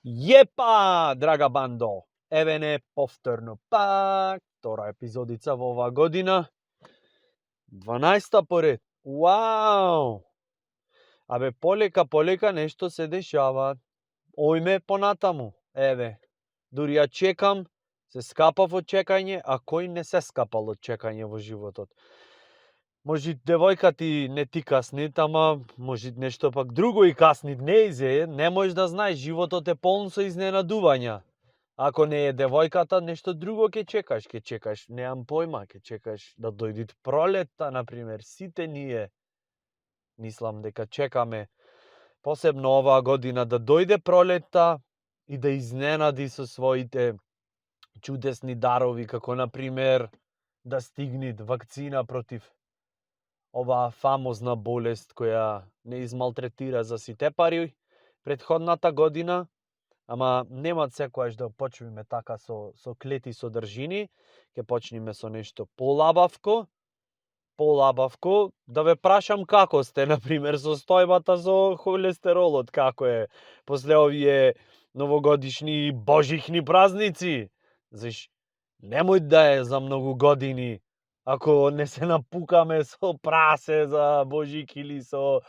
Jepа, драга бандо! Еве не повторно пак, втора епизодица во оваа година. 12-та поред. Уау! Абе, полека нешто се дешава. Ојме понатаму. Еве, дури ја чекам, се скапав од чекање, а кој не се скапал од чекање во животот. Може девојка ти не ти каснит, ама може нешто пак друго и каснит, не изе, не можеш да знаеш, животот е полн со изненадувања. Ако не е девојката, нешто друго ќе чекаш, неам појма, ќе чекаш да дојдит пролетта, например, сите ние. Мислам дека чекаме посебно оваа година да дојде пролетта и да изненади со своите чудесни дарови, како например да стигнит вакцина против оваа фамозна болест која не измалтретира за сите пари претходната година, ама нема секојаш да почнеме така со клети содржини, ќе почнеме со нешто полабавко, да ве прашам како сте, например, состојбата со холестеролот, како е после овие новогодишни божихни празници. Заш, немој да е за многу години, ако не се напукаме со прасе за Божик или со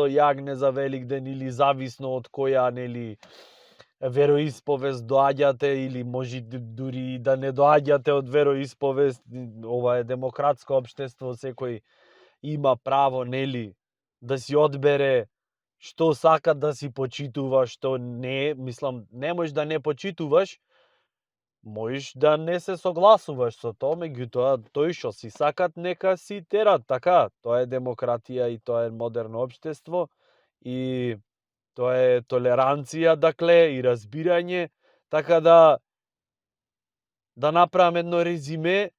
јагне за Великден, или зависно од која, нели, вероисповест доаѓате, или може дури да не доаѓате од вероисповест. Ова е демократско општество, секој има право, нели, да си одбере што сака да си почитува, што не. Мислам, не можеш да не почитуваш, можеш да не се согласуваш со тоа, меѓутоа тој што си сакат нека си терат, така. Тоа е демократија и тоа е модерно општество и тоа е толеранција, и разбирање, така да направам едно резиме,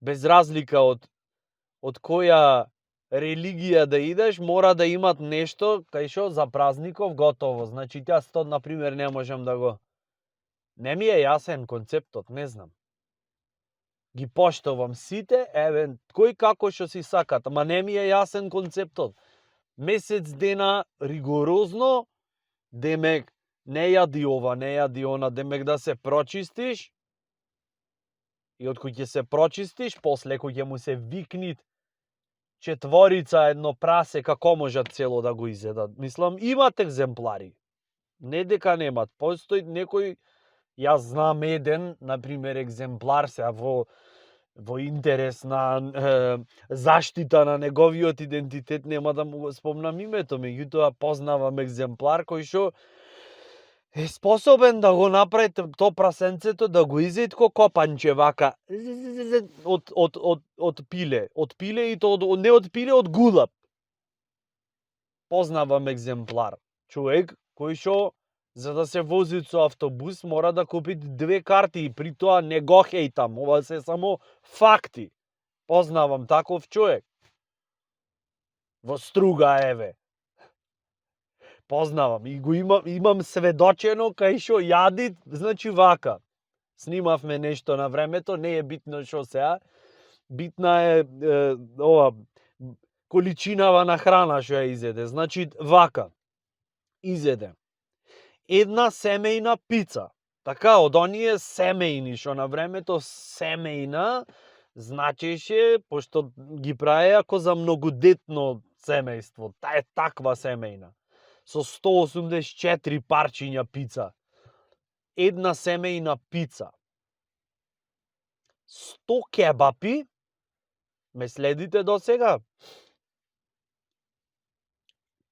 без разлика од која религија да идеш, мора да имат нешто кај што за празников готово. Значи, јас тоа, например, не можам да го... Не ми е јасен концептот, не знам. Ги поштовам сите, еве, кој како што си сакат, ама не ми е јасен концептот. Месец дена ригорозно, демек не јади ова, не јади она, демек да се прочистиш, и од кој ќе се прочистиш, после кој ќе му се викнит четворица едно прасе, како можат цело да го изедат. Мислам, имат екземплари. Не дека немат. Постои некој, јас знам еден, например, екземплар, се во интерес на заштита на неговиот идентитет, нема да му го спомнам името, меѓутоа познавам екземплар кој што е способен да го направи то прасенцето, да го изеди ко копанче вака од пиле, и то не од пиле, од гулаб. Познавам екземплар. Човек кој што за да се вози со автобус мора да купи 2 карти и при тоа не го хейтам, ова се само факти. Познавам таков човек. Во Струга, еве. Познавам и го имам сведочено кај што јади, значи вака. Снимавме нешто на времето, не е битно што сега. Битна е ова количинава на храна што ја изеде. Значи вака. Изеде една семејна пица. Така, од оние семејни, што на времето семејна значеше, пошто ги праеа ако за многудетно семејство. Та е таква семејна. Со 184 парчиња пица. Една семејна пица. 100 кебапи. Ме следите до сега?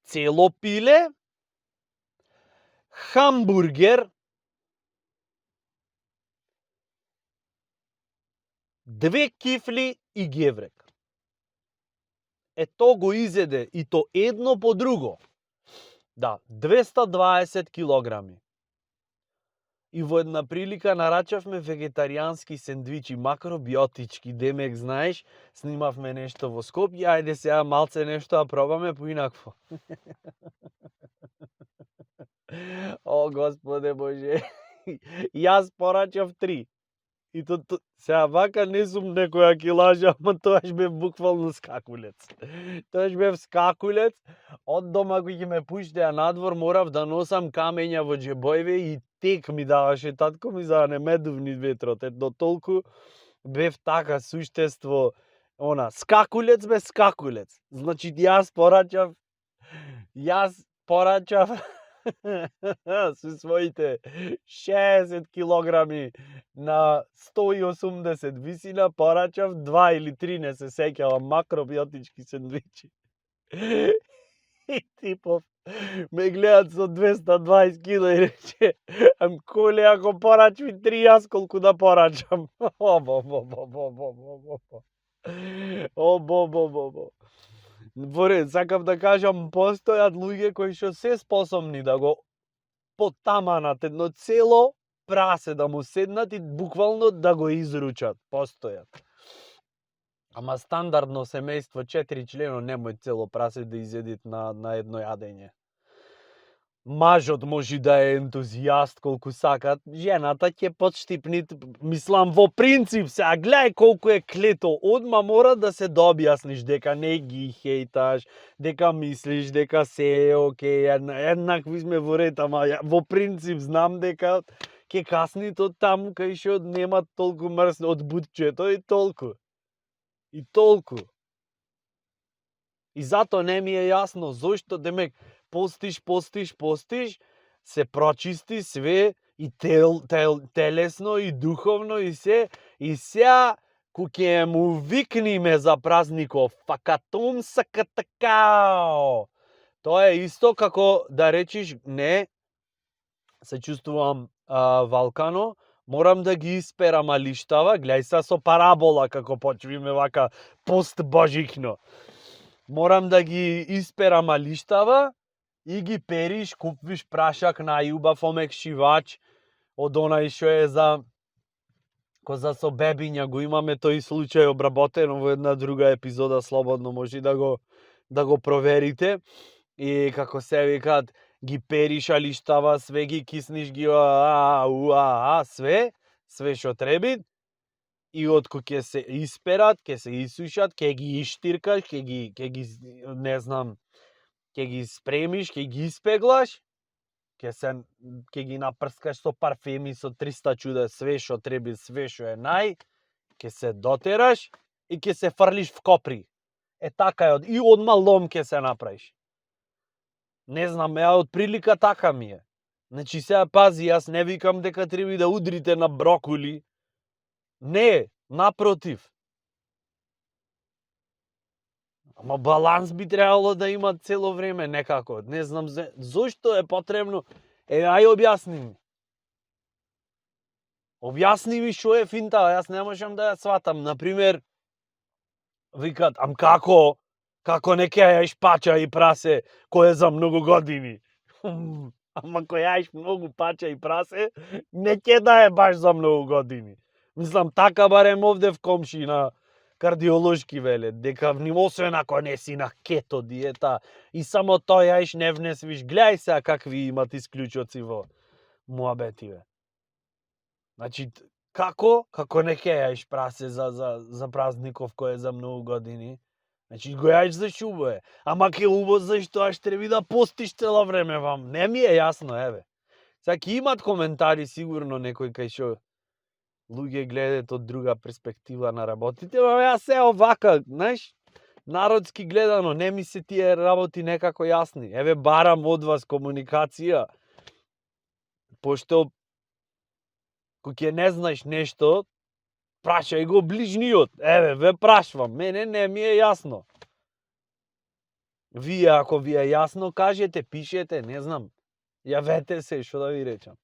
Цело пиле. Хамбургер. 2 кифли и геврек. Ето го изеде и то едно по друго. Да, 220 килограми. И во една прилика нарачавме вегетаријански сендвичи, макробиотички, демек, знаеш, снимавме нешто во Скопје, ајде сега малце нешто да пробаме поинакво. О, Господе Боже, јас порачав 3. И сега вака не сум некоја ќе лаже, ама тоаш бев буквално скакулец. Тоаш бев скакулец, од дома кој ќе ме пуштеа надвор, морав да носам камења во џебојве и тек ми даваше татко ми за да не ме дувни ветрот. Ето толку бев така суштество, скакулец бе скакулец. Значи јас порачав со своите 60 килограми на 180 висина, порачав 2 или 3, не се сеќавам, макробиотички сендвичи. И типов ме гледат со 220 кила и рече, коле ако порачви 3, јас колку да порачам. Сакав да кажам, постојат луѓе кои што се способни да го потаманат едно цело прасе, да му седнат и буквално да го изручат. Постојат. Ама стандардно семејство 4 члено немој цело прасе да изедит на едно јадење. Мажот може да е ентузијаст колку сакат, жената ќе подштипни, мислам во принцип, сега гледај колку е клето, одма мора да се дообјасниш дека не ги хейташ, дека мислиш дека се е окей, еднакви сме во ред, ама во принцип знам дека ќе касни од таму кај што нема толку мрз од бутчето и толку. И толку. И зато не ми е јасно зошто демек постиш, се прочисти све и телесно и духовно и се, и сега ќе му викниме за празников факатум сакатакао. Тоа е исто како да речиш не, се чувствувам валкано, морам да ги исперам алиштава, гледај са со парабола како почвиме вака постбожихно. Морам да ги исперам алиштава и ги периш, купиш прашак на јубав омекшивач од онај што е за коза со бебиња, го имаме тој случај обработено во една друга епизода, слободно може да го проверите. И како се викаат, ги периш алиштава, све ги кисниш ги све што треби. И откако ќе се исперат, ќе се исушат, ќе ги иштиркаш, ќе ги спремиш, ќе ги испеглаш, ќе ги напрскаш со парфеми, со 300 чуда, све што треба, све што е ќе се дотераш и ќе се фрлиш в копри. Така е, и одма лом ќе се направиш. Не знам, од прилика така ми е. Значи сега пази, јас не викам дека треба да удрите на брокули. Не, напротив. Ама баланс би требало да има цело време некако. Не знам зошто е потребно. Ај објасни ми. Објасни ми што е финта, јас не можам да ја сватам. Например, викат, како не ќе јаеш пача и прасе кој е за многу години. Ама кој јаеш многу пача и прасе, не ќе да е баш за многу години. Мислам, така барем овде в комшина кардиолошки велет, дека освен ако не си на кето диета и само тоа јаеш не внесвиш, гледај сега какви имат исклучоци во муабетиве. Значи, како не ќе јаеш прасе за празников кој е за многу години? Значи, го јаеш за шубо е. Ама ке убо зашто аш треби да постиш цело време вам? Не ми е јасно, еве. Сега ќе имат коментари сигурно некој кај што луѓе гледаат од друга перспектива на работите, ама јас се овака, знаеш, народски гледано, не ми се тие работи некако јасни. Еве, барам од вас комуникација, пошто кога ќе не знаеш нешто, прашај го ближниот. Еве, ве прашвам, мене не ми е јасно. Вие, ако ви е јасно, кажете, пишете, не знам. Јавете се, што да ви речам.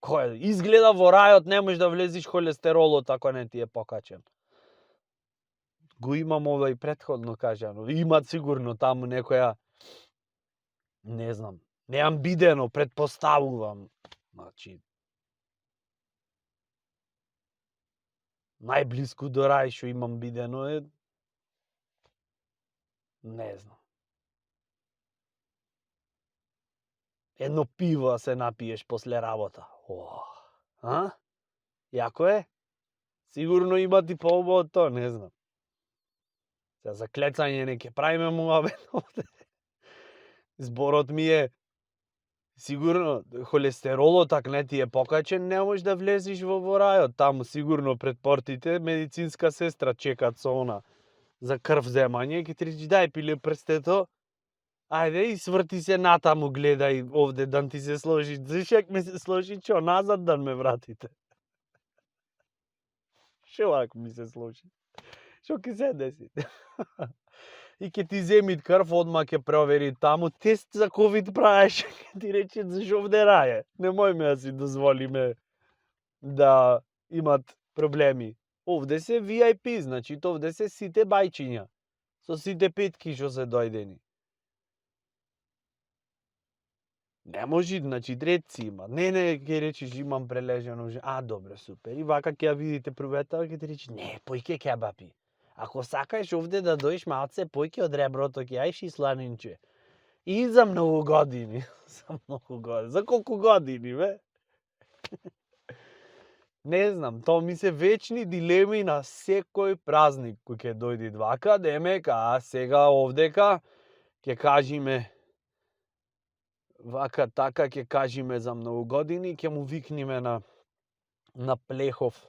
Кој изгледа во рајот не можеш да влезиш холестеролот ако не ти е покачен. Го имам ова и претходно кажано. Имат сигурно таму некоја, не знам, неам бидено, претпоставувам. Значи, најблиску до рај што имам бидено е, не знам. Едно пиво се напиеш после работа. Јако е? Сигурно има ти поубаво од тоа, не знам. Сега за клецање не ќе правиме муабет овде. Зборот ми е сигурно холестеролот ако не ти е покачен, не можеш да влезеш во рајот. Таму сигурно пред портите медицинска сестра чекат со она за крв земање, ќе ти речи дај пиле прстето. Ајде и сврти се натаму, гледај овде да ти се сложи. Зашек ме се сложи, чо назад да ме вратите. Шо ако ми се сложи? Шо ќе се деси? И ќе ти земит крв, одма ќе провери таму, тест за ковид правиш, ќе ти рече зашо овде раје. Немојме да си дозволиме да имат проблеми. Овде се VIP, значи овде се сите бајчиња. Со сите петки што се дојдени. Не може, значи дреци има. Не, ќе речеш имам прележено. Добре, супер. И вака ќе ја видите првета, ќе ти рече не, појке кебапи. Ако сакаш овде да дојдеш малце појке од реброто, ќе јаиш и сланинче. И за многу години. За многу години. За колку години, бе? Не знам, тоа ми се вечни дилеми на секој празник кој ќе дојде вака, демека, сега овдека ќе кажиме вака така ќе кажиме за многу години, ќе му викниме на Плехов.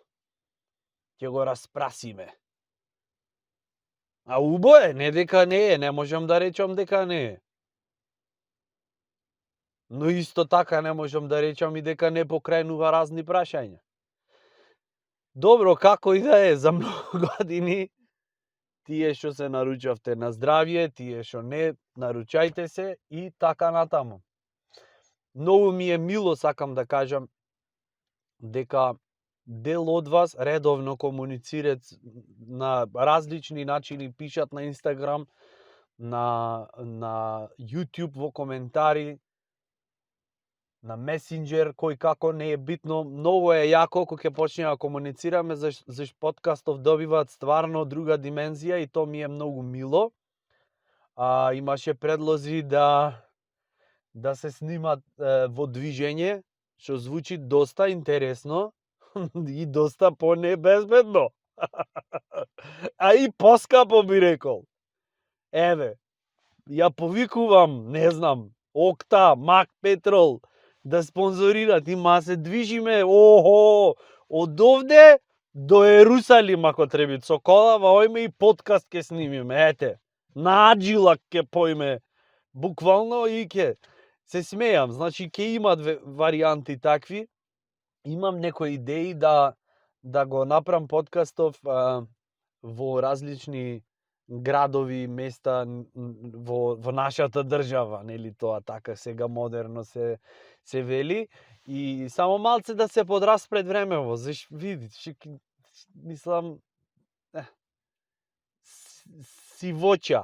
Ќе го распрасиме. А убо е, не дека не е, не можам да речам дека не е. Но исто така не можам да речам и дека не покренува разни прашања. Добро, како и да е, за многу години, тие што се наручавте на здравје, тие што не, наручајте се и така натаму. Многу ми е мило, сакам да кажам, дека дел од вас редовно комуницират на различни начини, пишат на Инстаграм, на YouTube во коментари, на Месенџер, кој како не е битно. Многу е јако кога ќе почнеме да комуницираме, зашто подкастов добиваат стварно друга димензија и тоа ми е многу мило. Имаше предлози да се снимат во движење, што звучи доста интересно и доста по-небезбедно. А и поскапо би рекол. Еве, ја повикувам, не знам, Окта, Мак Петрол, да спонзорират, има се движиме, од овде до Ерусалим ако треба, со кола, ојме и подкаст ќе снимиме, ете, на Аджилак ќе појме, буквално и ќе се смејам, значи ќе имат варијанти такви, имам некои идеи да го направам подкастов во различни градови, места во нашата држава, нели тоа така сега модерно се вели, и само малце да се подраспред времево, заш види, мислам сивоча.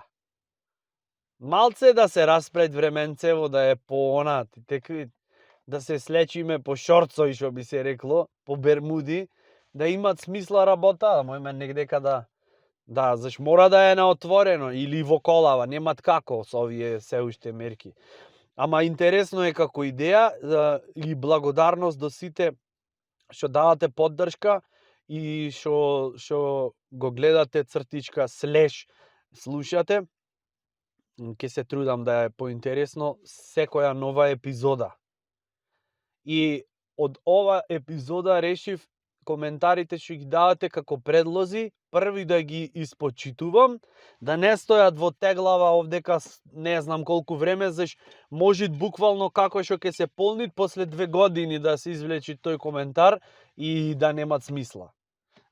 Малце да се распред временцево, да е по она, да се слечиме по шорцои, што би се рекло, по бермуди, да имат смисла работа, мојме негдека да, заш мора да е на отворено или во колава, немат како со овие се уште мерки. Ама интересно е како идеја и благодарност до сите што давате поддршка и што го гледате // слушате. Ќе се трудам да е поинтересно секоја нова епизода. И од ова епизода решив коментарите што ги давате како предлози, први да ги испочитувам, да не стојат во теглава овдека не знам колку време, заш може буквално како што ќе се полнит после 2 години да се извлечи тој коментар и да немат смисла.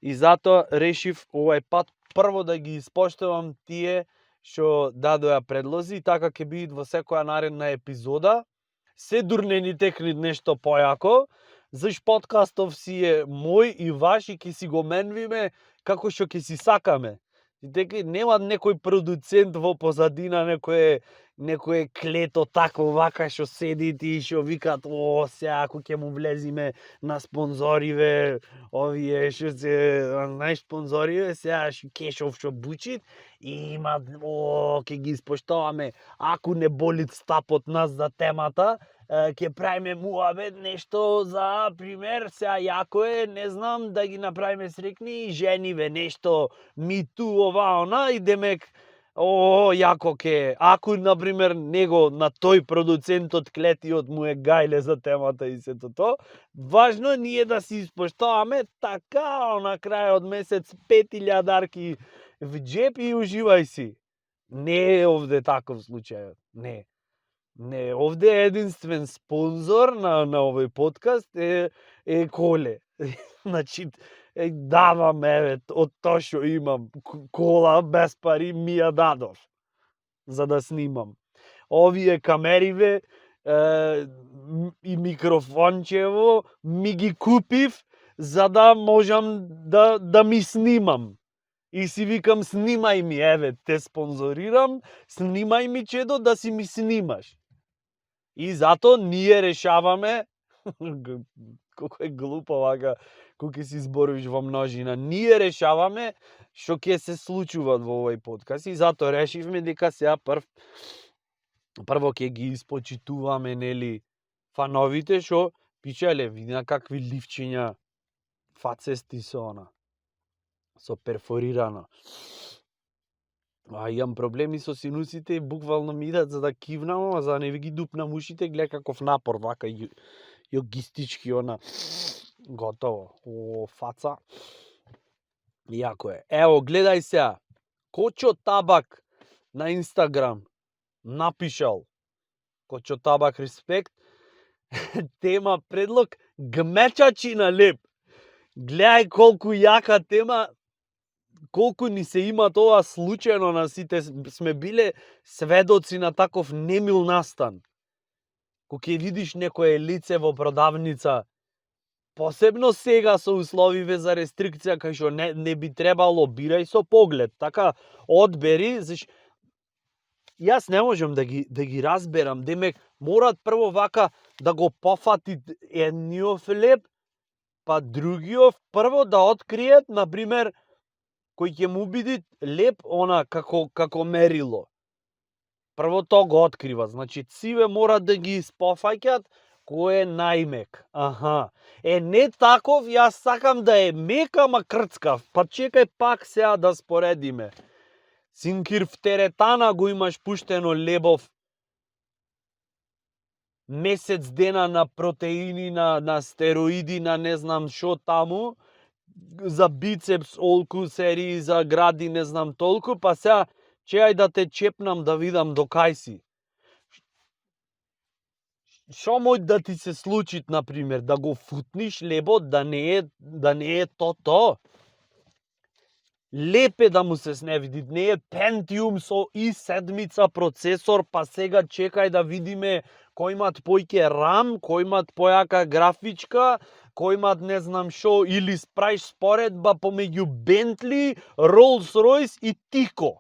И затоа решив овај пат прво да ги испоштувам тие што дадоа предлози и така ќе бидат во секоја наредна епизода. Се дурнени текнит нешто појако, заш подкастов си е мој и ваш и ќе си го менвиме како што ќе си сакаме. Дека нема некој продуцент во позадина, некој клето тако вака што седит и што викат сега ако ќе му влезиме на спонзориве, овие што се спонзориве, сега кешов што бучит и има ќе ги испоштоваме, ако не боли стапот нас за темата, ќе правиме муабет нешто за пример, сега јако е, не знам, да ги направиме срекни жениве нешто, миту, ова, она, и демек, јако ке, ако, например, него на тој продуцентот клетиот му е гајле за темата и сето то, важно ние да си испоштоваме така, на крај од месец 5000 в джеп и уживај си. Не е овде таков случај, не. Не, овде е единствен спонзор на овој подкаст е Коле. Значи, давам, од тоа што имам, кола без пари ми ја дадов, за да снимам. Овие камериве и микрофончево ми ги купив, за да можам да ми снимам. И си викам, снимај ми, те спонзорирам, снимај ми, чедо, да си ми снимаш. И зато ние решаваме, колко е глупо вака, кога си зборуваш во множина, ние решаваме што ќе се случува во овој подкаст и зато решивме дека сега прво ќе ги испочитуваме, нели, фановите што пичале, види на какви ливчиња фацести со перфорирано. Имам проблеми со синусите и буквално ми идат за да кивнам, за да не ви ги дупнам ушите, гледа каков напор, вака јогистички, готово. Фаца. Јако е. Ево, гледај сега. Кочо Табак на Инстаграм напишал, Кочо Табак, респект, тема, предлог, гмечачи на леп. Гледај колку јака тема, колку ни се има тоа случајно, на сите сме биле сведоци на таков немил настан. Кога ќе видиш некое лице во продавница, посебно сега со условиве за рестрикција, кај што не би требало, бирај со поглед, така одбери, јас не можам да ги разберам, демек морат прво вака да го пофатит едниот леп, па другиот прво да откриет, например, кој ќе му биде леп како мерило. Прво тоа го открива, значи циве мора да ги испофаќат кој е најмек. Аха. Не таков, јас сакам да е мек, ама крцкав. Па чекај пак сега да споредиме. Синкир в теретана го имаш пуштено лебов, месец дена на протеини, на стероиди, на не знам шо таму, за бицепс олку серии, за гради не знам толку, па сега чеај да те чепнам да видам до кај си. Шо може да ти се случи, например, да го футниш лебот, да не е то? Леп е да му се сневиди, не е Pentium со i7 процесор, па сега чекај да видиме кој имат појќе RAM, кој имат појака графичка, кој имат не знам шо, или спрајш споредба помеѓу Bentley, Rolls-Royce и Tico.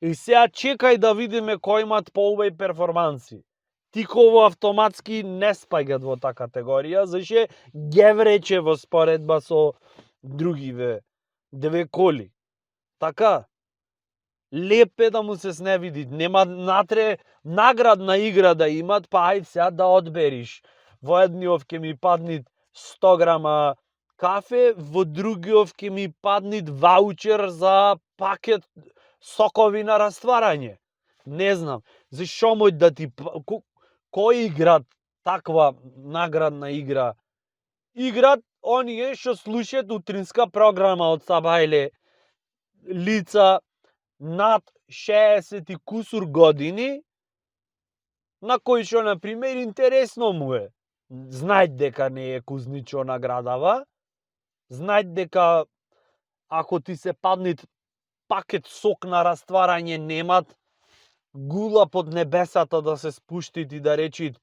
И сега чекај да видиме кој имат поубави перформанси. Тиково автоматски не спаѓат во таа категорија, зашто геврече во споредба со другиве две коли. Така, леп е да му се сневиди. Нема натре наградна игра да имат, па ајде сега да одбериш. Во едниот ќе ми паднит 100 грама кафе, во другиот ќе ми паднит ваучер за пакет сокови на растварање. Не знам. Зашо може да ти... Кој играт таква наградна игра? Играт оние што слушаат утринска програма од Сабајле, лица над 60 и кусур години, на кој што, например, интересно му е. Знајат дека не е кузничо наградава, знајат дека ако ти се паднит пакет сок на растварање, немат гула под небесата да се спуштит и да речит: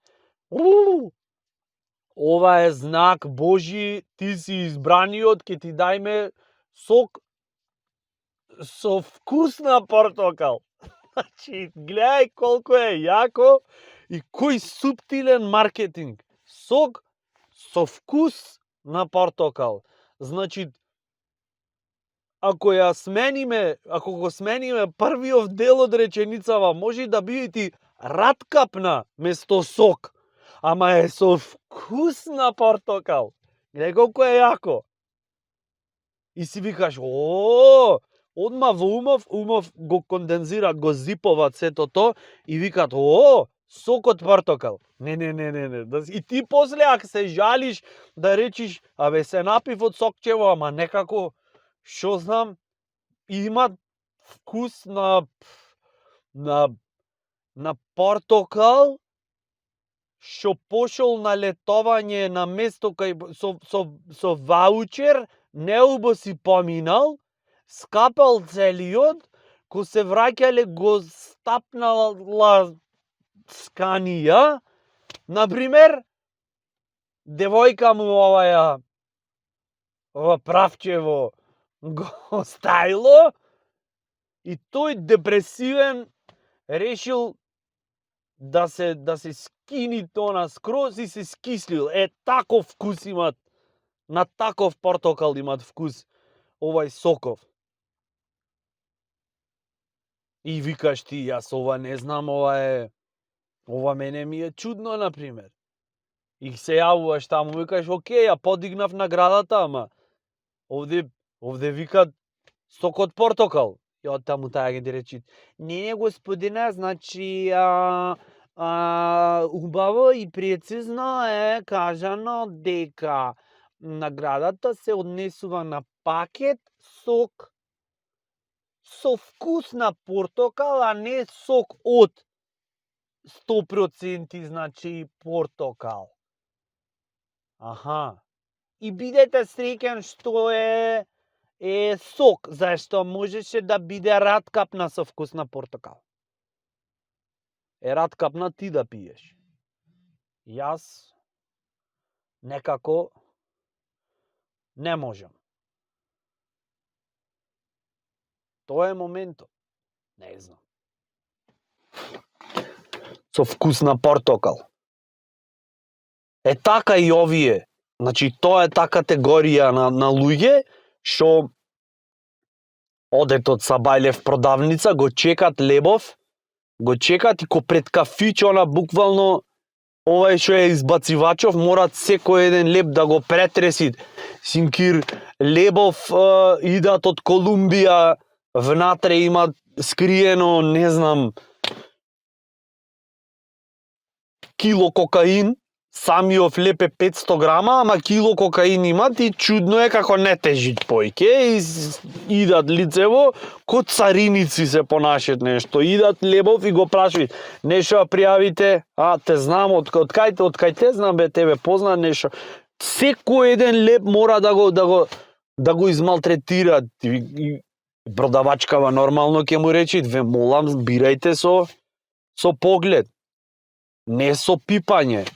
ова е знак Божи, ти си избраниот, ќе ти дајме сок со вкус на портокал. Значи, гледај колку е јако и кој суптилен маркетинг. Сок со вкус на портокал. Значи, ако го смениме првиот дел од реченицава, може да биде ти раткапна место сок. ама е со вкус на портокал. Гледај колку е јако. И си викаш, одма во умов го кондензира, го зипова сето то и викат, сок од портокал. Не. И ти после ако се жалиш да речиш, абе се напив од сокчево, ама некако, шо знам, има вкус на портокал, што пошол на летовање на место кај со ваучер, неубо си поминал, скапал целиот, ко се враќале го стапнала сканија, например, девојка му ова правчево го оставило и тој депресивен решил да се скини тона скроз и се скислил. Таков вкус имат, на таков портокал имат вкус овај соков. И викаш ти, јас ова не знам, ова мене ми е чудно, например. И се јавуваш таму, викаш, окей, ја подигнав наградата, ама овде викат сок од портокал. И од таму тај агент речи, не, господине, значи, убаво и прецизно е кажано дека наградата се однесува на пакет сок со вкус на портокал, а не сок од 100% значи портокал. Аха. И бидете среќен што е сок, зашто можеше да биде раткапна со вкус на портокал. Раткапна ти да пиеш. Јас некако не можам. Тоа е моментот. Не знам. Со вкус на портокал. Така и овие. Значи, тоа е та категорија на луѓе што одет од Сабајлев продавница, го чекат лебов, го чекат и ко пред кафич, буквално овај што е избацивачов, морат секој еден леб да го претреси. Синкир лебов идат од Колумбија, внатре имат скриено, не знам, кило кокаин, самиот леб е 500 грама, ама кило кокаин имат и чудно е како не тежит појке, идат лицево, ко цариници се понашат нешто, идат лебов и го прашаат, нешто пријавите, те знам, од кај те знам, бе, тебе познат нешто. Секој еден леб мора да го измалтретираат. Продавачкава нормално ќе му речи, ве молам, бирајте со поглед, не со пипање.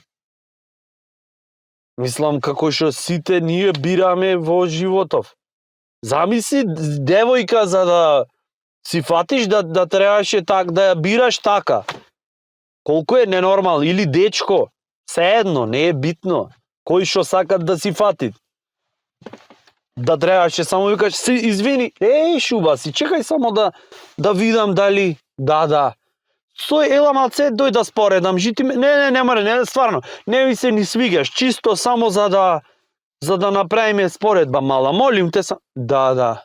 Мислам, како што сите ние бираме во животов. Замисли, девојка, за да си фатиш, да требаше да ја бираш така. Колку е ненормално, или дечко, сеедно, не е битно. Кој што сакат да си фатит. Да требаше само викаш, извини, шуба си, чекај само да видам дали, да. Ела малце, дој да споредам, жити ме, не море, стварно, не ми се ни свигаш, чисто само за да направиме споредба мала, молим те сам, да.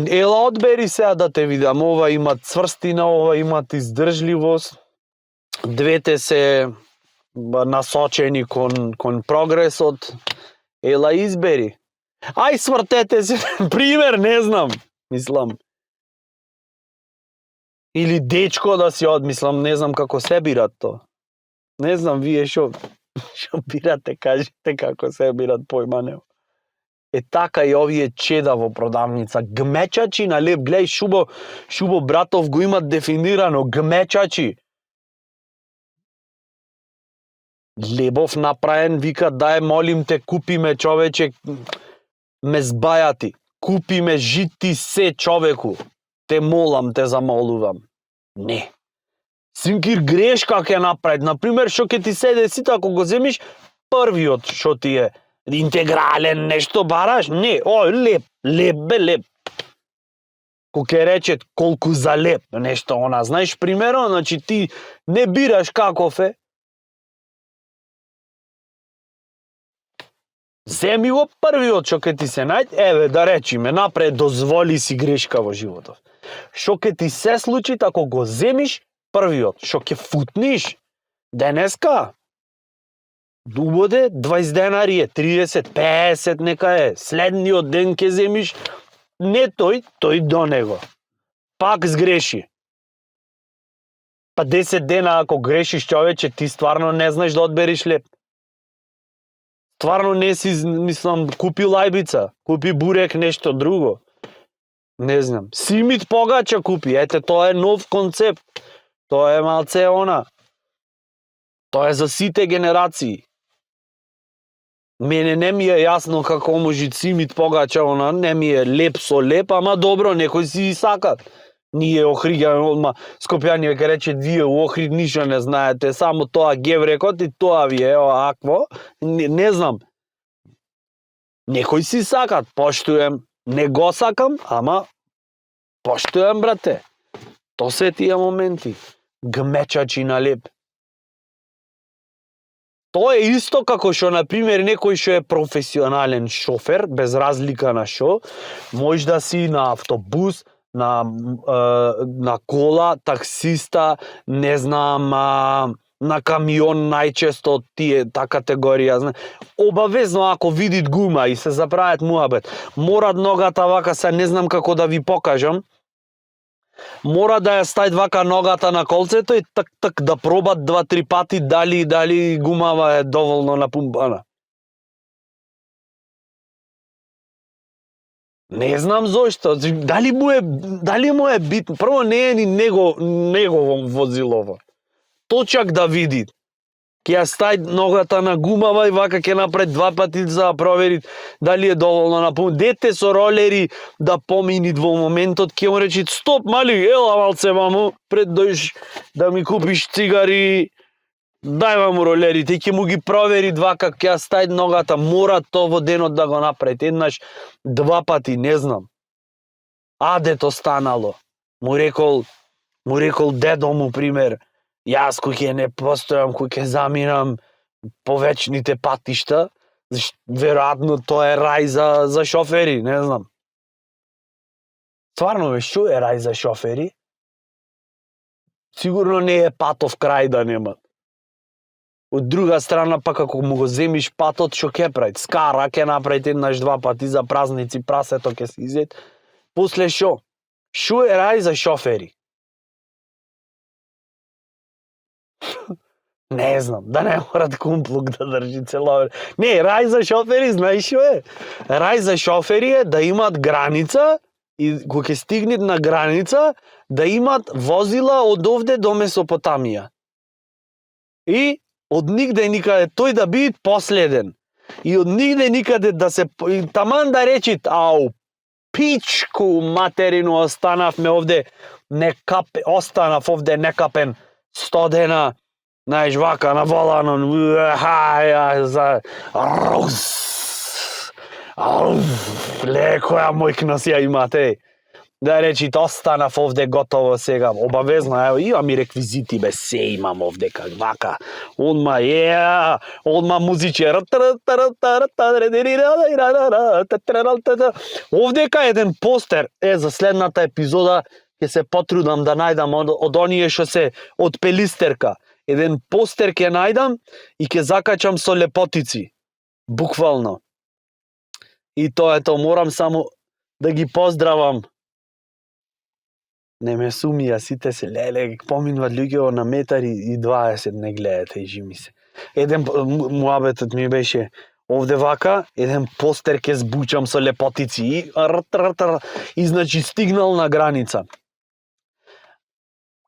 Ела одбери сега да те видам, ова има цврстина, ова имат издржливост, двете се насочени кон прогресот, ела избери. Ај свртете се, пример, не знам, мислам. Или дечко да си одмислам, не знам како се бират то. Не знам, вие шо бирате, кажете како се бират, појма нема. Така и овие чеда во продавница, гмечачи на леб, гледај Шубо Братов го имат дефинирано, гмечачи. Лебов направен, вика, дај молим те, купиме човече, ме збајати, купиме жити се човеку. Те молам, те замолувам. Не. Синкир грешка ќе направи. Например, што ќе ти се деси, ако го земиш, првиот што ти е интегрален нешто бараш? Не. Леб. Кој рече колку залеп, нешто она, знаеш примерно, значи ти не бираш каков е, земи го првиот што ќе ти се најде, еве да речиме, напред дозволи си грешка во животот. Што ќе ти се случи ако го земиш првиот, што ќе футниш денеска, убоде 20 денари е, 30, 50 нека е, следниот ден ќе земиш, не тој до него. Пак сгреши. Па 10 дена ако грешиш човече, ти стварно не знаеш да одбериш леп. Стварно не си, мислам, купи лајбица, купи бурек, нешто друго. Не знам. Симит погача купи, ете, тоа е нов концепт. Тоа е малце она. Тоа е за сите генерации. Мене не ми е јасно како може Симит погача, она не ми е леп со леп, ама добро, некој си сакат. Ние Охриѓа, одма Скопјани ке рече, вие у Охрид ништо не знаете, само тоа геврекот и тоа ви е акво, не знам. Некој си сакат, поштуем, не го сакам, ама поштуем, брате. То се тие моменти. Гмечачи на леп. Тоа е исто како што, например, некој што е професионален шофер, без разлика на шо, може да си на автобус, на кола, таксиста, не знам, на камион најчесто тие та категорија. Обавезно ако видит гума и се заправат муабет, морат ногата вака, се не знам како да ви покажам, мора да ја стават вака ногата на колцето и так да пробат 2-3 пати дали гумава е доволно напумпана. Не знам зошто, дали му е битно, прво не е ни негово возилово. Точак да види. Ќе ја стави ногата на гумава и вака ќе напред 2 пати за да провери дали е доволно напумпана. Дете со ролери да помини во моментот, ќе му речи стоп мали, ела малце маму, пред дојш да ми купиш цигари, дај му ролерите, ќе му ги провери вака, ќе ја стави ногата, мора то во денот да го направи, еднаш, 2 пати, не знам. Адето станало. Му рекол дедо му пример, јас кој ќе не постојам, кој ќе заминам по вечните патишта, веројатно тоа е рај за шофери, не знам. Стварно бе, што е рај за шофери? Сигурно не е патов крај да нема. Од друга страна, пак ако му го земиш патот, што ќе прави? Скара ќе направите еднаш 2 пати за празници, прасето ќе се изед. После што? Што е рај за шофери? Не знам, да не морат кумплук да држи цело време. Не, рај за шофери, знаеш што е? Рај за шофери е да имат граница и кога ќе стигнат на граница, да имат возила од овде до Месопотамија. И од нигде никаде тој да биде последен. И од нигде никаде да се таман да речит, ау, пичку материну, останав овде некапен 100 дена, знаеш, вака на воланон, леко ја мојкна си ја имате. Да речите, останав овде готово сега, обавезно, ево, имам и реквизити, бе, се имам овде, как вака, одма музиче, овдека еден постер, за следната епизода, ќе се потрудам да најдам од оние што се од пелистерка, еден постер ќе најдам и ќе закачам со лепотици, буквално. И тоа ето, морам само да ги поздравам. Не ме сумија, сите се леле, поминуват луѓе на 1,20 м, не гледате и жими се. Еден муабетот ми беше овде вака, еден постер ќе збучам со лепотици и значи стигнал на граница.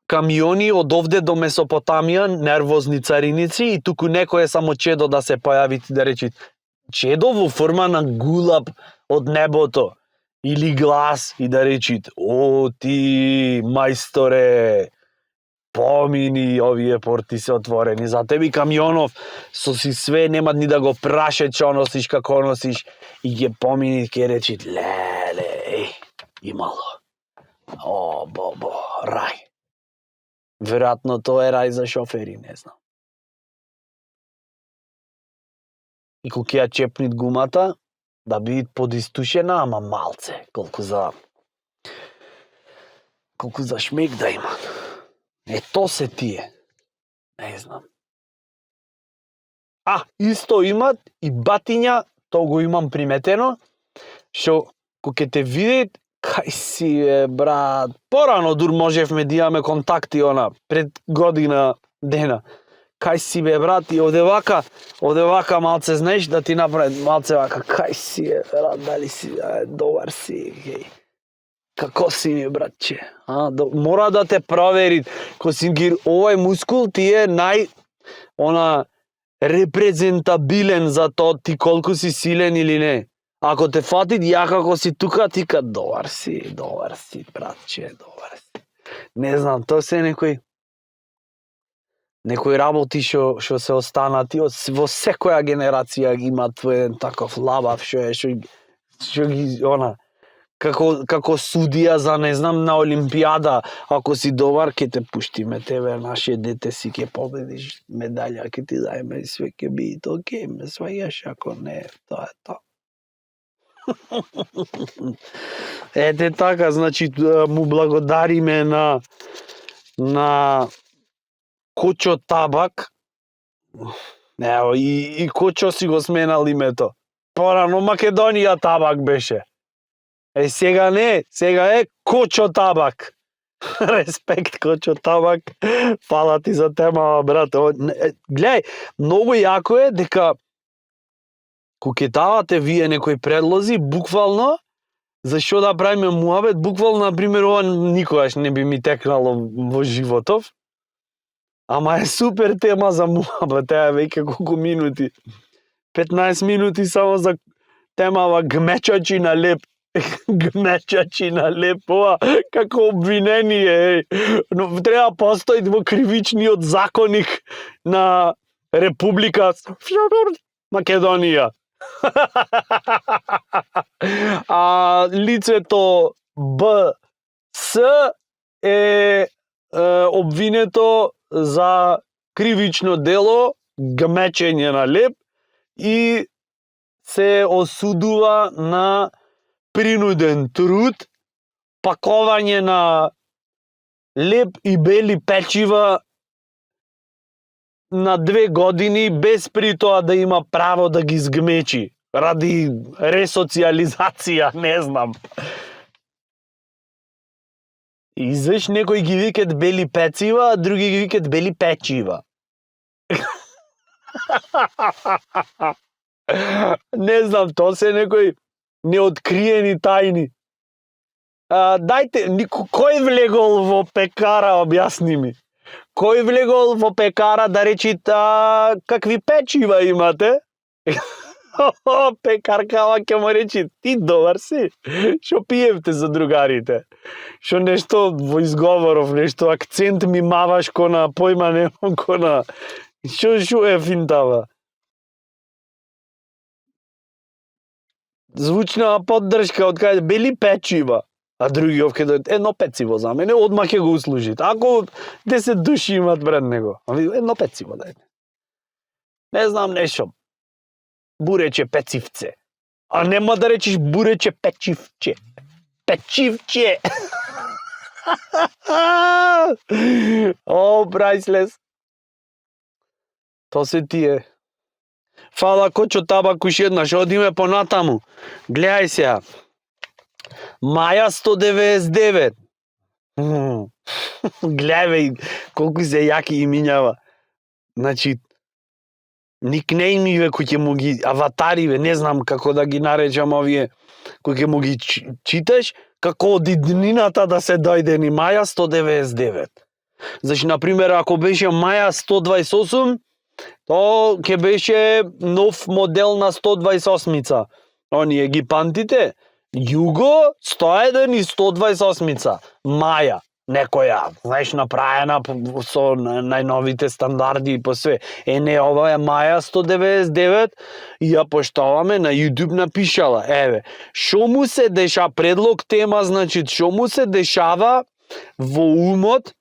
Камиони од овде до Месопотамија, нервозни цариници и туку некој е само чедо да се појави да речи чедо во форма на гулаб од небото. Или глас и да речит, о ти, мајсторе, помини, овие порти се отворени за тебе, камионов, со си све, немат ни да го праше што носиш, како носиш, и ќе помини, ќе речит, леле, имало. О, бобо, рај. Веројатно тоа е рај за шофери, не знам. И кога ќе ја чепнит гумата, да биде подистушена, ама малце, колку за шмек да имат. То се тие. Не знам. Исто имат и батиња, тоа го имам приметено, што кога ќе те видит, кај си брат, порано дур можевме да имаме контакти пред година дена. Кај си брат, и оде вака малце, знаеш, да ти направи малце вака, кај си брат, дали си, добар си, како си ми братче, мора да те провери, ко си ги, овој мускул ти е репрезентабилен за тоа ти колку си силен или не. Ако те фати ја како си тука, ти ка добар си, братче, добар си. Не знам, тоа се некои работи што се останати во секоја генерација има твој таков лабав што ги како судија за не знам на Олимпијада, ако си добар ќе те пуштиме тебе, наше дете си ќе победиш, медаља ќе ти дајме и све ќе биде окей, ме сваѓаш, ако не, тоа е тоа. Ете така, значи му благодариме на Кочо Табак. Ево, и Кочо си го сменал името. Порано Македонија Табак беше. Сега не, сега е Кочо Табак. Респект, Кочо Табак. Фала ти за темава, брат. Гледај, многу јако е дека кога ќе давате вие некои предлози, буквално, за што да правиме муабет, буквално, например, ова никогаш не би ми текнало во животов. Ама е супер тема за муабет, веќе колку минути. 15 минути само за темава гмечачи на леп. Гмечачи на леп, ова како обвинение, но треба постои во кривичниот законник на Република Македонија. Лицето Б.С. е обвинето за кривично дело гмечење на леп и се осудува на принуден труд, пакување на леп и бели печива на 2 години, без при тоа да има право да ги згмечи, ради ресоциализација, не знам. Извеш, некои ги викат бели пецива, а други ги викат бели печива. Не знам, тоа се некои неоткриени тајни. Дајте, кој влегол во пекара, објасни ми. Кој влегол во пекара да речи, какви печива имате? Пекаркава ќе му речи, ти добар си, шо пиевте за другарите? Шо нешто во изговоров, нешто акцент ми маваш ко на појма немам, ко на... Шо е финтава? Звучна поддршка од кај бели печива. А други овке дојдат, едно пециво за мене, одма ќе го услужите. Ако 10 души имат пред него, едно пециво дајте. Не знам нешто. Бурече пецивце. А нема да речиш бурече печивче. Печивче. О, прайслес. То се тие. Фала Кочо Табак уши еднаш, одиме понатаму. Гледај сега. Маја 199. Гледај колку се јаки имињава. Значи, никнејмиве кои ќе му ги аватариве, не знам како да ги наречам овие, кои ќе му ги читаш, како од иднината да се дојде ни Маја 199. Значи, например, ако беше Маја 128, то ќе беше нов модел на 128-мица. Оние ги памтите? Југо 101 и 128-мица. Маја. некоја, знаеш, направена со најновите стандарди и по све. Не, ова е Маја 199 и ја поштаваме на YouTube напишала. Еве, шо му се деша, предлог тема, значи, шо му се дешава во умот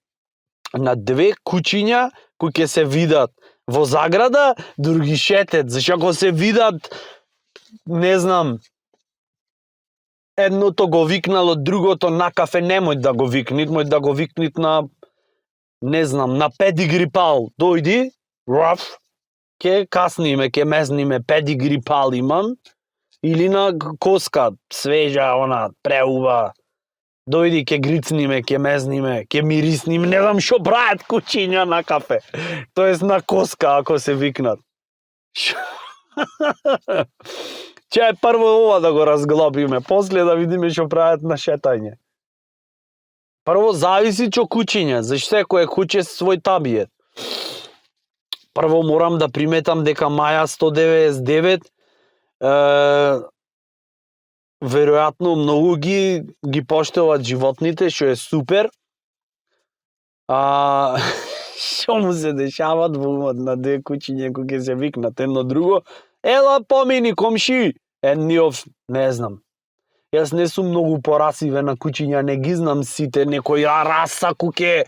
на две кучиња кои ќе се видат во заграда, други шетет, зашто ако се видат, не знам, едното го викнало другото на кафе, немој да го викнит, мој да го викнит на, не знам, на педигри пал. Дојди, раф, ке касниме, ке мезниме, педигри пал имам, или на коска, свежа, она, преува. Дојди, ке грицниме, ке мезниме, ке мирисниме, не знам шо прават кучиња на кафе. Тоест на коска, ако се викнат. Чај прво ова да го разглобиме, после да видиме што прават на шетање. Прво зависи што кучиња, зашто секое куче свој табиет. Прво морам да приметам дека Маја 199 веројатно многу ги поштуват животните, што е супер. Што му се дешават во умот на две кучиња кои ќе се викнат едно друго? Ела помини комши, ниов, не знам. Јас не сум многу порасивен на кучиња, не ги знам сите, некоја раса куќе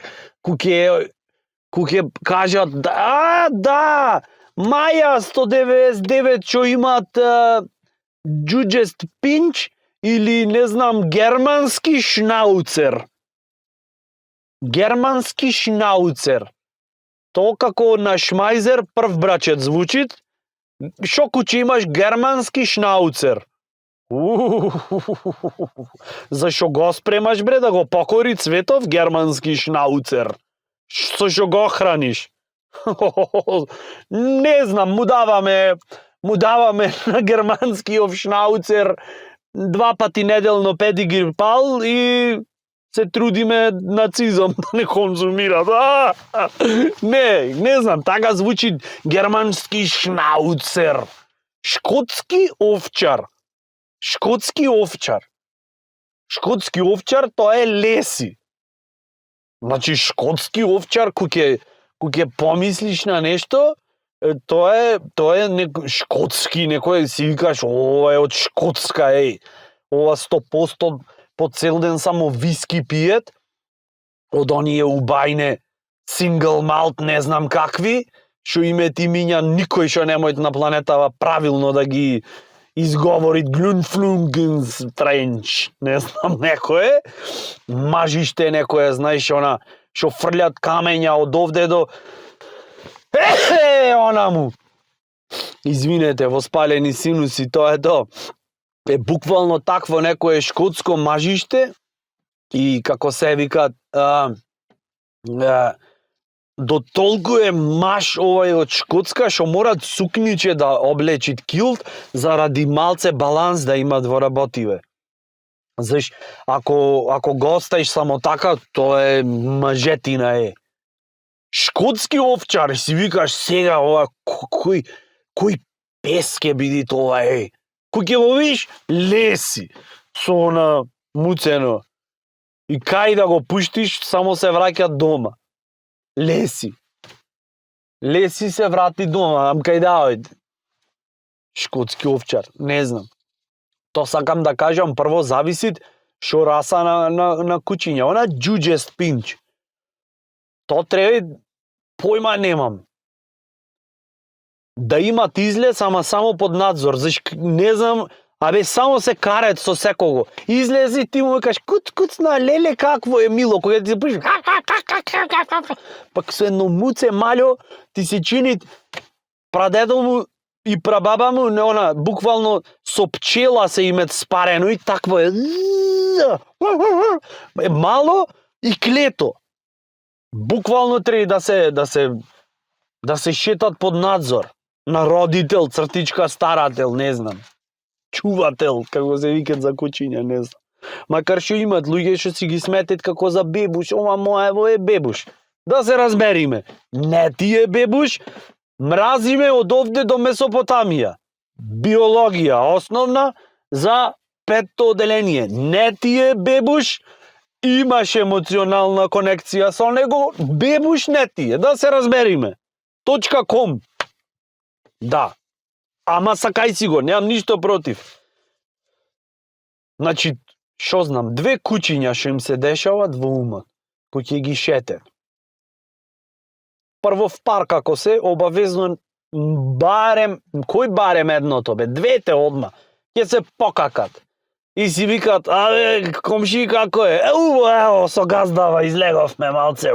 кажат да, Маја 199 што имат џуџест пинч или не знам германски шнауцер. Германски шнауцер. Тоа како на шмајзер прв брачет звучит. Шо куче имаш германски шнауцер? Зашо го спремаш бре да го покори цветов германски шнауцер? Со шо го храниш? Не знам, му даваме на германскиов шнауцер 2 пати неделно педигри пал и се трудиме нацизам да не конзумира. Не знам, така звучи германски шнауцер. Шкотски овчар. Шкотски овчар тоа е леси. Значи шкотски овчар кој ќе помислиш на нешто, тоа е шкотски, некој си викаш ова е од Шкотска, ова 100% по цел ден само виски пиет, од оние убајне сингл малт не знам какви, што имет имиња никој што немојт на планетава правилно да ги изговори, Глунфлунгенстренч, не знам некое, мажиште некое, знаеш, она, што фрлят камења од овде до... она му! Извинете, воспалени синуси, тоа е тоа. Е буквално такво некое шкотско мажиште и како се викат до толку е маж овај од Шкотска што морат сукниче да облечит килт заради малце баланс да имат во работиве. Заш, ако го оставиш само така, тоа е мажетина е. Шкотски овчар, си викаш сега ова кој пес ке биди тоа е. Кој ќе го видиш леси со она муцено и кај да го пуштиш само се враќа дома. Леси се врати дома, ам кај да ојде. Шкотски овчар, не знам. То сакам да кажам, прво зависит шо раса на кучиња. Она џуџест пинч. То треба, појма немам. Да имат излез, ама само под надзор. Заш не знам, само се карет со секого. Излези, ти му викаш куцна, леле какво е мило, кога ти се пишеш пак со едно муце малјо ти се чини прадедо му и прабаба му, она буквално со пчела се имет спарено и такво е. Мало и клето. Буквално треба да се шетат под надзор на родител, цртичка старател, не знам. Чувател, како се викат за кучиња, не знам. Макар што имат луѓе што си ги сметат како за бебуш, ова моево е бебуш. Да се разбериме, не ти е бебуш, мразиме од овде до Месопотамија. Биологија основна за 5-то оделение. Не ти е бебуш, имаш емоционална конекција со него, бебуш не тие, да се разбериме. .com. Да. Ама сакај си го, немам ништо против. Значи, шо знам, две кучиња што им се дешават во умот, кој ќе ги шете. Прво в парк ако се, обавезно барем едното, бе, двете одма, ќе се покакат. И си викат, абе, комши како е? Ево, со газдава излеговме малце.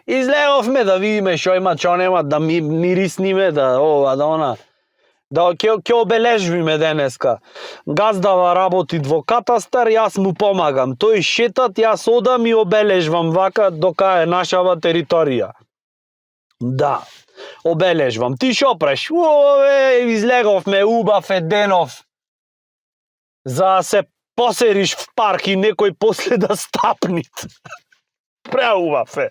Излеговме да видиме шо има, шо нема, да мирисниме, да ова, да она. Да ќе обележвиме денеска. Газдава работи во катастар, јас му помагам. Тој шетат, јас одам и обележвам вака дока е нашава територија. Да, обележвам. Ти шо преш? Излеговме, убав е денов. За се посериш в парк и некој после да стапнит. Преубав е.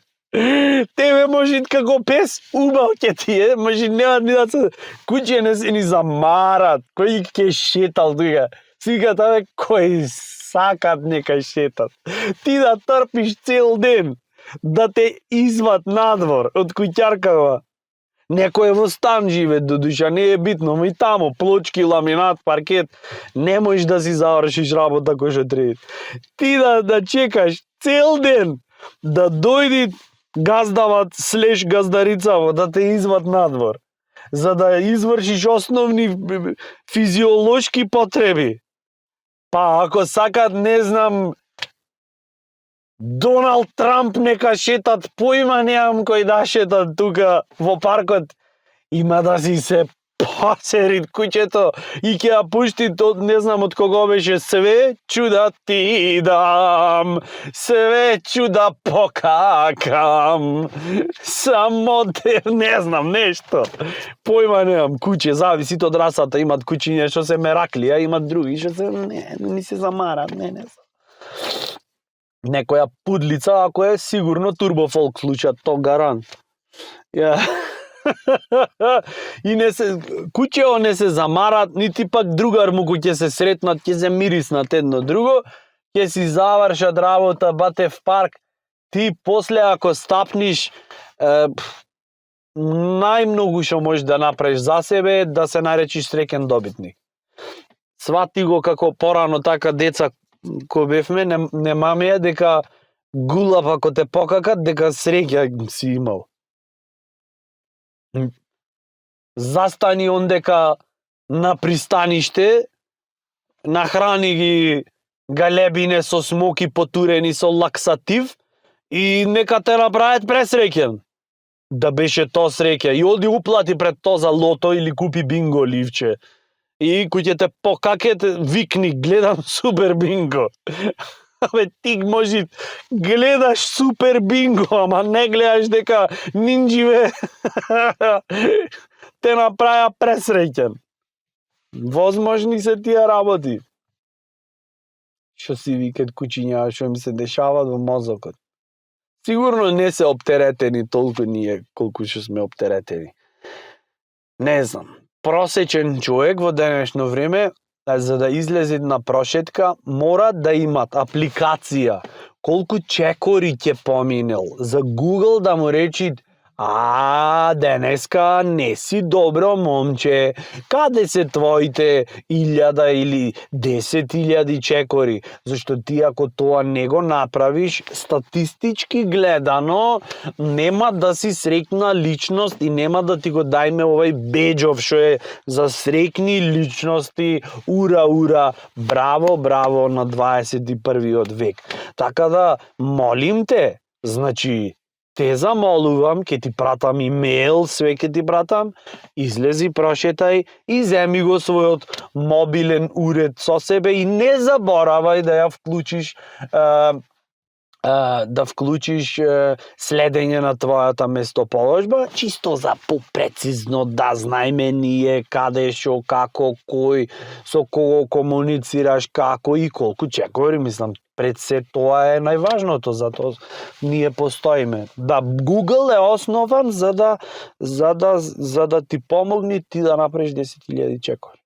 Тебе може како пес убав ќе ти е, може нема ни да се куќе не се ни замарат, кој ќе шетал тука. Сикат, абе, кој сакат нека шетат. Ти да трпиш цел ден, да те изват надвор од куќаркава. Некој во стан живе, додуша, не е битно, но и тамо, плочки, ламинат, паркет, не можеш да си завршиш работа кој што треба. Ти да чекаш цел ден, да дојди газдават слеш газдарицаво, да те изват надвор, за да извршиш основни физиолошки потреби. Па ако сакат, не знам, Доналд Трамп нека шетат, поима немам кој да шетат тука во паркот, има да си се посерит куќето и ќе ја пушти то, не знам од кого беше, све чуда ти дам, све чуда покакам, само те, не знам, нешто. Поима немам, куќе, зависи од расата, имат куќиња што се меракли, а имат други што се, не се замарат, не знам. Некоја пудлица, ако е сигурно турбофолк случат, то гарант. И не се куќео не се замарат, нити пак другар му кој ќе се сретнат, ќе се мириснат едно друго, ќе си завршат работа, бате в парк. Ти после ако стапниш, најмногу што можеш да направиш за себе е да се наречиш среќен добитник. Свати го како порано така деца кој бевме, не мамеја дека гулав ако те покакат, дека среќа си имал. Застани ондека на пристаниште, нахрани ги галебине со смоки потурени со лаксатив и нека те направат пресреќен. Да беше то среќа. И оди уплати пред то за лото или купи бинго ливче. И кој ќе те покакет, викни, гледам супер бинго. Абе, ти може гледаш супер бинго, ама не гледаш дека нинџиве те направја пресреќен. Возможни се тие работи. Што си викат кучиња, што им се дешават во мозокот. Сигурно не се оптеретени толку ние колку што сме оптеретени. Не знам. Просечен човек во денешно време, за да излезе на прошетка, мора да имат апликација. Колку чекори ќе поминел. За Google да му речит, денеска не си добро момче, каде се твоите 1000 или 10.000 чекори? Зашто ти ако тоа не го направиш, статистички гледано, нема да си среќна личност и нема да ти го дајме овај беџов што е за среќни личности, ура, браво на 21. век. Така да, молим те, значи, те замолувам, ќе ти пратам имейл, све ќе ти пратам, излези, прошетај и земи го својот мобилен уред со себе и не заборавај да ја вклучиш следење на твојата местоположба, чисто за попрецизно да знаеме ние каде, шо, како, кој, со кого комуницираш, како и колку чекори, мислам, пред се тоа е најважното, затоа ние постоиме. Да, Google е основан за да ти помогне ти да направиш 10.000 чекори.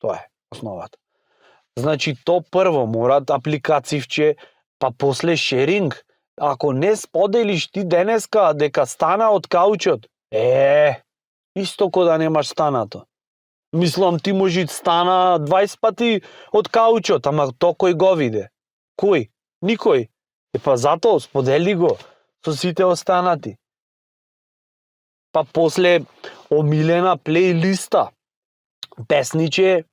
Тоа е основата. Значи то прво морат апликацијвче, па после шеринг. Ако не споделиш ти денеска дека стана од каучот, исто ко да немаш станато. Мислам ти може стана 20 пати од каучот, ама то кој го виде? Кој? Никој. Па затоа сподели го со сите останати. Па после омилена плейлиста, песниче,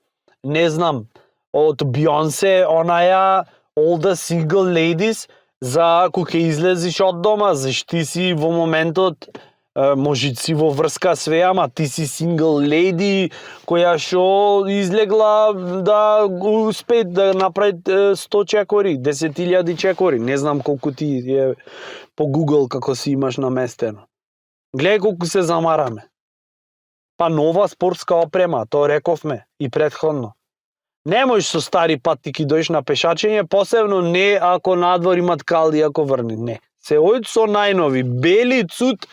не знам, од Бионсе, онаја All the Single Ladies, за кога излезеш од дома, зашто ти си во моментот, може си во врска све, ама ти си single lady која шо излегла да успее да направи 100 чекори, 10.000 чекори, не знам колку ти е по Google како си имаш наместено. Гледај колку се замараме. Па нова спортска опрема, тоа рековме и претходно. Не можеш со стари патики дојш на пешачење, посебно не ако надвор имат калди, ако врни. Не. Се ојд со најнови, бели цуд,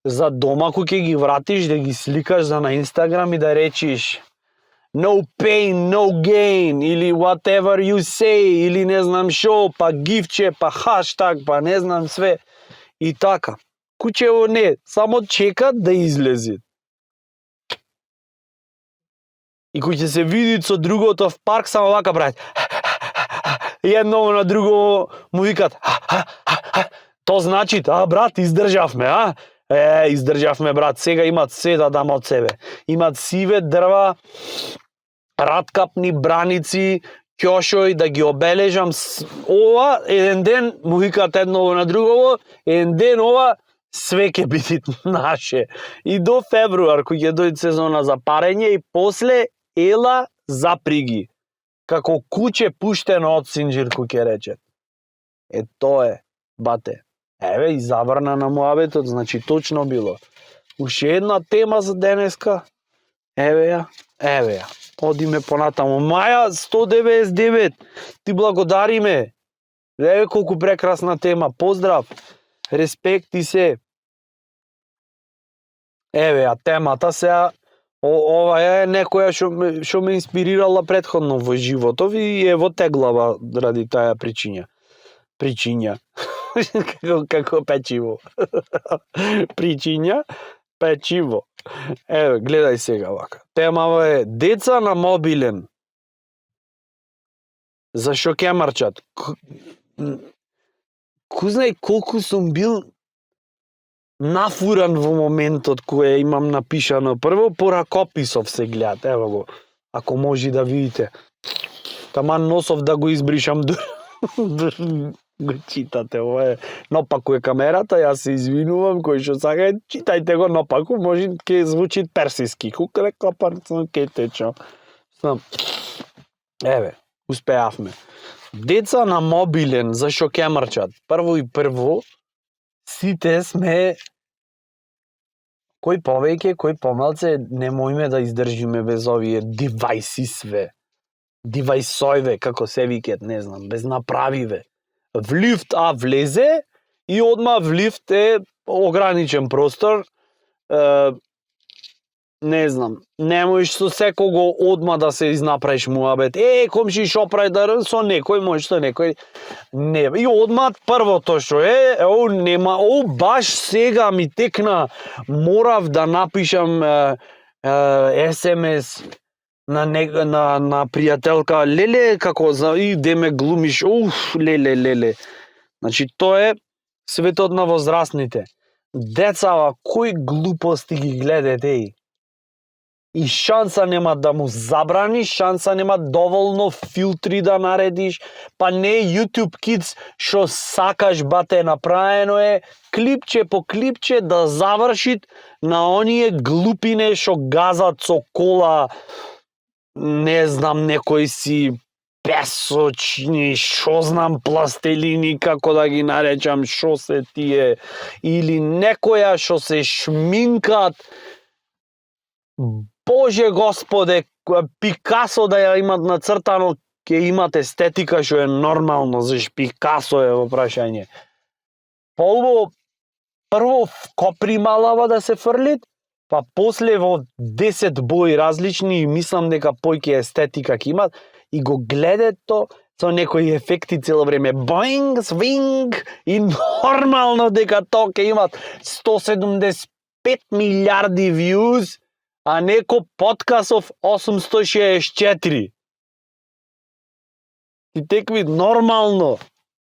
за дома кога ќе ги вратиш, да ги сликаш за на Инстаграм и да речиш no pain, no gain, или whatever you say, или не знам шо, па гифче, па хаштаг, па не знам све. И така. Кучево не, само чекат да излези. И кој ќе се види со другото в парк, само вака прават. И едно на друго му викат. То значи, брат, издржавме, издржавме, брат. Сега имат се да дам од себе. Имат сиве дрва, раткапни браници, ќошој да ги обележам. Ова, еден ден му викат едно на друго, еден ден ова, све ќе биде наше. И до февруар, кој ќе дојде сезона за парење, и после ела заприги. Како куче пуштено од синџир, кој ќе рече. Тоа е, бате. Еве, и заврна на муабетот, значи точно било. Уште една тема за денеска. Еве ја. Одиме понатаму. Маја 199. Ти благодариме. Еве колку прекрасна тема. Поздрав. Респект и се. Еве ја темата сега. Ова е некоја што ме инспирирала претходно во животов и е во теглава ради таа причиња. како печиво. Причиња, печиво. Еве, гледај сега вака. Темава е деца на мобилен. За шо кемарчат. Кој знае колку сум бил нафуран во моментот кој имам напишано. Прво по ракописов се гледат, ево го. Ако може да видите. Таман носов да го избришам го читате, ова е напаку е камерата, јас се извинувам, кој што сака, читајте го напаку, може ќе звучи персиски. Кука река парцно ке течо. Еве, успеавме. Деца на мобилен, зашо кемарчат. Прво, сите сме кој повеќе, кој помалце, не можеме да издржиме без овие девајси све. Девајсојве, како се викат, не знам, без направиве. В лифт, влезе и одма в лифт е ограничен простор. Не знам, не можеш со секого одма да се изнаправиш муабет. Комши шо прави да со некој, можеш со некој. Не, и одма првото што е, нема, баш сега ми текна, морав да напишам SMS на пријателка, леле, како и де ме глумиш, леле. Значи, тоа е светот на возрастните. Децава, кои глупости ги гледате, и шанса нема да му забраниш, шанса нема доволно филтри да наредиш, па не YouTube Kids што сакаш, бате, направено е клипче по клипче да заврши на оние глупине што газат со кола, не знам, некои си песочни, шо знам, пластелини, како да ги наречам, шо се тие, или некоја што се шминкат. Боже Господе, Пикасо да ја имат нацртано, ќе имат естетика што е нормално, зашто Пикасо е во прашање. Прво копри малава да се фрлит, па после во 10 бои различни, и мислам дека појќе естетика ќе имат, и го гледате со некои ефекти цело време, боинг, свинг, и нормално дека тоа ќе имат 175 милиарди views, а неко подкастов 864. И текви нормално.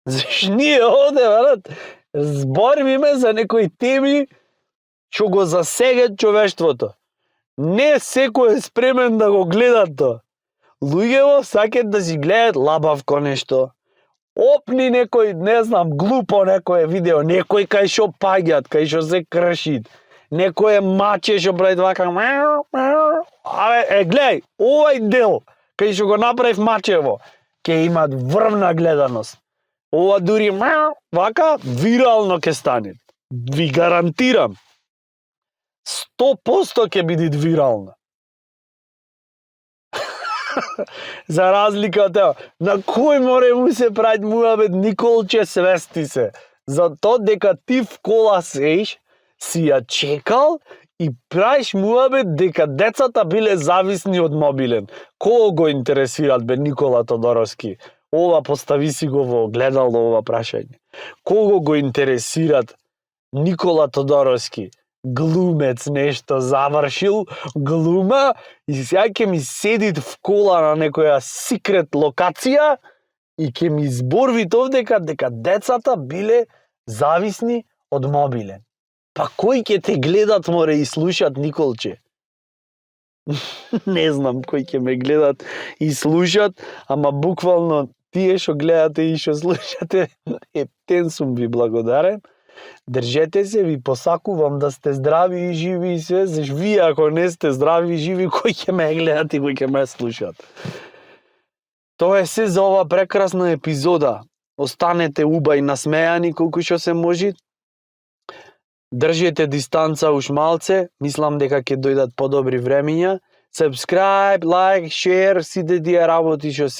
Заш ние овде, брат, збориме за некои теми што го засегат човештвото. Не секој е спремен да го гледа тоа. Луѓево сакат да си гледат лабавко нешто. Опни некој, не знам, глупо некој видео, некој кај што паѓат, кај што се кршит, некој маче што прави вака. Абе, гледај, овај дел, кај што го направив мачево, ќе имат врвна гледаност. Ова дури вака вирално ќе стане. Ви гарантирам. 100% ќе биде вирално. За разлика од тоа, на кој море му се прави муабет, Николче, свести се. За тоа дека ти в кола сеиш, си ја чекал и правиш муабет дека децата биле зависни од мобилен. Кого го интересират бе Никола Тодоровски? Ова постави си го во огледало ова прашање. Кого го интересират Никола Тодоровски? Глумец нешто завршил, глума и сега ќе ми седит в кола на некоја секрет локација и ќе ми изборви дека децата биле зависни од мобилен. Па кој ќе те гледат море и слушат, Николче? Не знам кој ќе ме гледат и слушат, ама буквално тие што гледате и што слушате, ептен сум ви благодарен. Држете се, ви посакувам да сте здрави и живи и се, заш вие ако не сте здрави и живи, кој ќе ме гледат и кој ќе ме слушат. Тоа е се за ова прекрасна епизода. Останете убај насмејани колку што се може. Држете дистанца уш малце, мислам дека ќе дојдат подобри времиња. Subscribe, like, share, сите тие работи што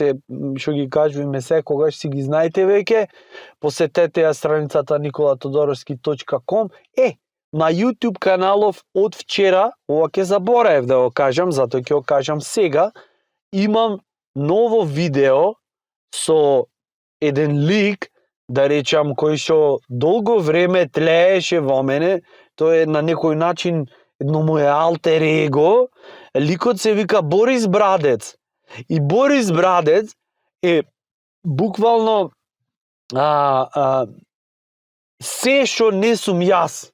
ги кажуваме секогаш си ги знаете веќе. Посетете ја страницата nikolatodoroski.com. На YouTube каналов од вчера, ова ќе заборавев да го кажам, затоа ќе го кажам сега, имам ново видео со еден лик, да речам, кој што долго време тлееше во мене. Тој е на некој начин едно моје алтер его. Ликот се вика Борис Брадец. И Борис Брадец е буквално се што не сум јас.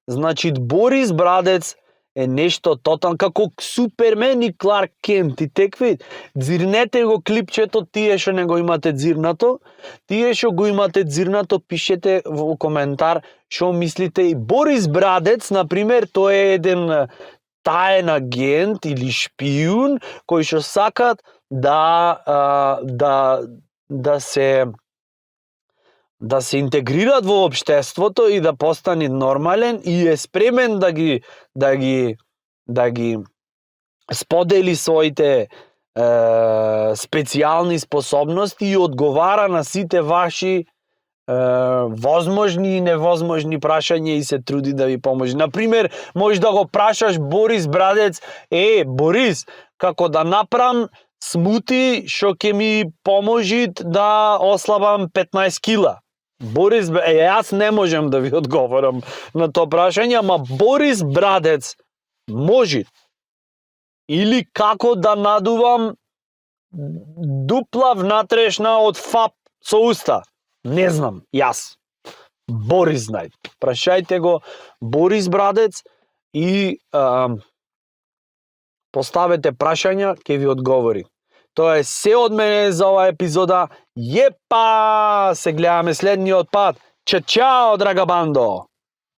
Значи, Борис Брадец е нешто тотално како Супермен и Кларк Кент и текви. Дзирнете го клипчето, тие што не го имате дзирнато. Тие што го имате дзирнато, пишете во коментар што мислите. И Борис Брадец, например, тој е еден таен агент или шпион кој што сакат да се интегрират во општеството и да постане нормален и е спремен да ги сподели своите специјални способности и одговара на сите ваши возможни и невозможни прашања и се труди да ви поможи. Например, можеш да го прашаш Борис Брадец, Борис, како да направам смути што ќе ми поможи да ослабам 15 кила. Борис, јас не можам да ви одговорам на тоа прашање, ама Борис Брадец може. Или како да надувам дупла внатрешна од фап со уста. Не знам, јас. Борис знај. Прашајте го Борис Брадец и поставете прашања, ќе ви одговори. Тоа е се од мене за оваа епизода. Јепа! Се гледаме следниот пат. Чао, драга бандо!